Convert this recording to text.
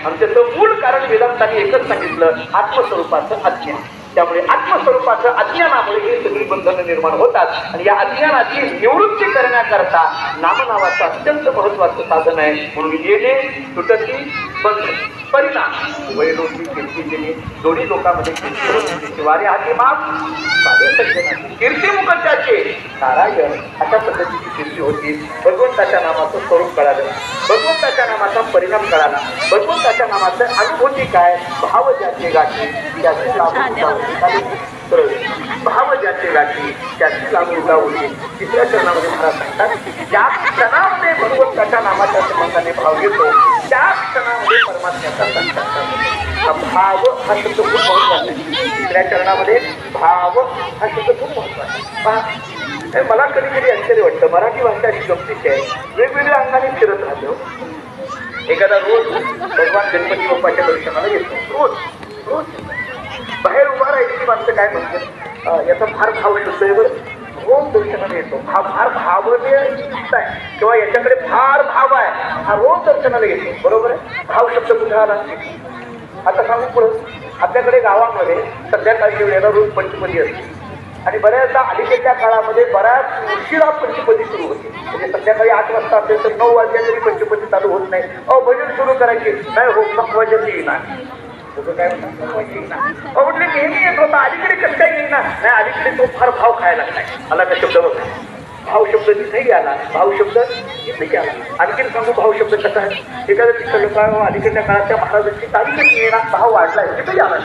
आणि त्याचं मूळ कारण वेदांतांनी एकच सांगितलं, आत्मस्वरूपाचं अज्ञान. त्यामुळे आत्मस्वरूपाचं अज्ञानामुळे ही सगळी बंधनं निर्माण होतात. आणि या अज्ञानाची निवृत्ती करण्याकरता नामनावाचं अत्यंत महत्वाचं साधन आहे. म्हणून येणे तुटती बंध परिणाम वैरोधी कीर्ती दोन्ही लोकांमध्ये कीर्ती वारे हाती माप साधे सज्जनाची कीर्ती मुखत्याचे नारायण अशा पद्धतीची कीर्ती होती. भगवंताच्या नामाचं स्वरूप कळालं, भगवंताच्या नामाचा परिणाम कळाला, भगवंताच्या नामाचं अनुभूती काय, भाव ज्याचे गाठी त्याचे भाव ज्याचे गाठी त्याची लागूता होती. तिसऱ्या चरणामध्ये महाराज सांगतात, ज्या क्षणामध्ये भगवंताच्या नामाच्या संबंधाने भाव येतो त्या क्षणामध्ये परमात्म्याचा संस्कार. भाव हा शब्द खूप महत्वाचा आहे. तिसऱ्या चरणामध्ये भाव हा शब्द खूप महत्वाचा आहे. मला कधी कधी आश्चर्य वाटतं, मराठी भाषा ही गमतीची आहे, वेगवेगळ्या अंगाने फिरत राहतो. एखादा रोज भगवान गणपती बाप्पाच्या दर्शनाला येतो, रोज रोज बाहेर उभा राहायची माणसं काय म्हणतात, याचा फार भाव शुद्ध आहे बरं, रोज दर्शनाला येतो, हा फार भावनीय आहे किंवा याच्याकडे फार भाव आहे, हा रोज दर्शनाला येतो. बरोबर आहे. भाव शब्द कुठे आला आता सांगू पुढं. आपल्याकडे गावामध्ये संध्याकाळच्या वेळेला रोज पंचपदी असते आणि बऱ्याचदा अलीकडच्या काळामध्ये बऱ्याच उशिरा पंचपदी सुरू होते. म्हणजे संध्याकाळी 8 वाजता असेल तर 9 वाजल्या तरी पंचपदी चालू होत नाही. भजन सुरू करायचे नाही, हो भजन येणार काय म्हटलं नेहमी येत होता, अलीकडे कसं काही येईना नाही, अलीकडे तो फार भाव खायला लागलाय. आला का शब्द बघा, भाव शब्द तिथेही आला, भाव शब्द इथेही आला. आणखीन सांगू भाव शब्द कसा आहे. एखाद्या तिथं लोक अलीकडच्या काळात त्या महाराजांची तारीखच येणार, भाव वाढलाय तिथेही आला.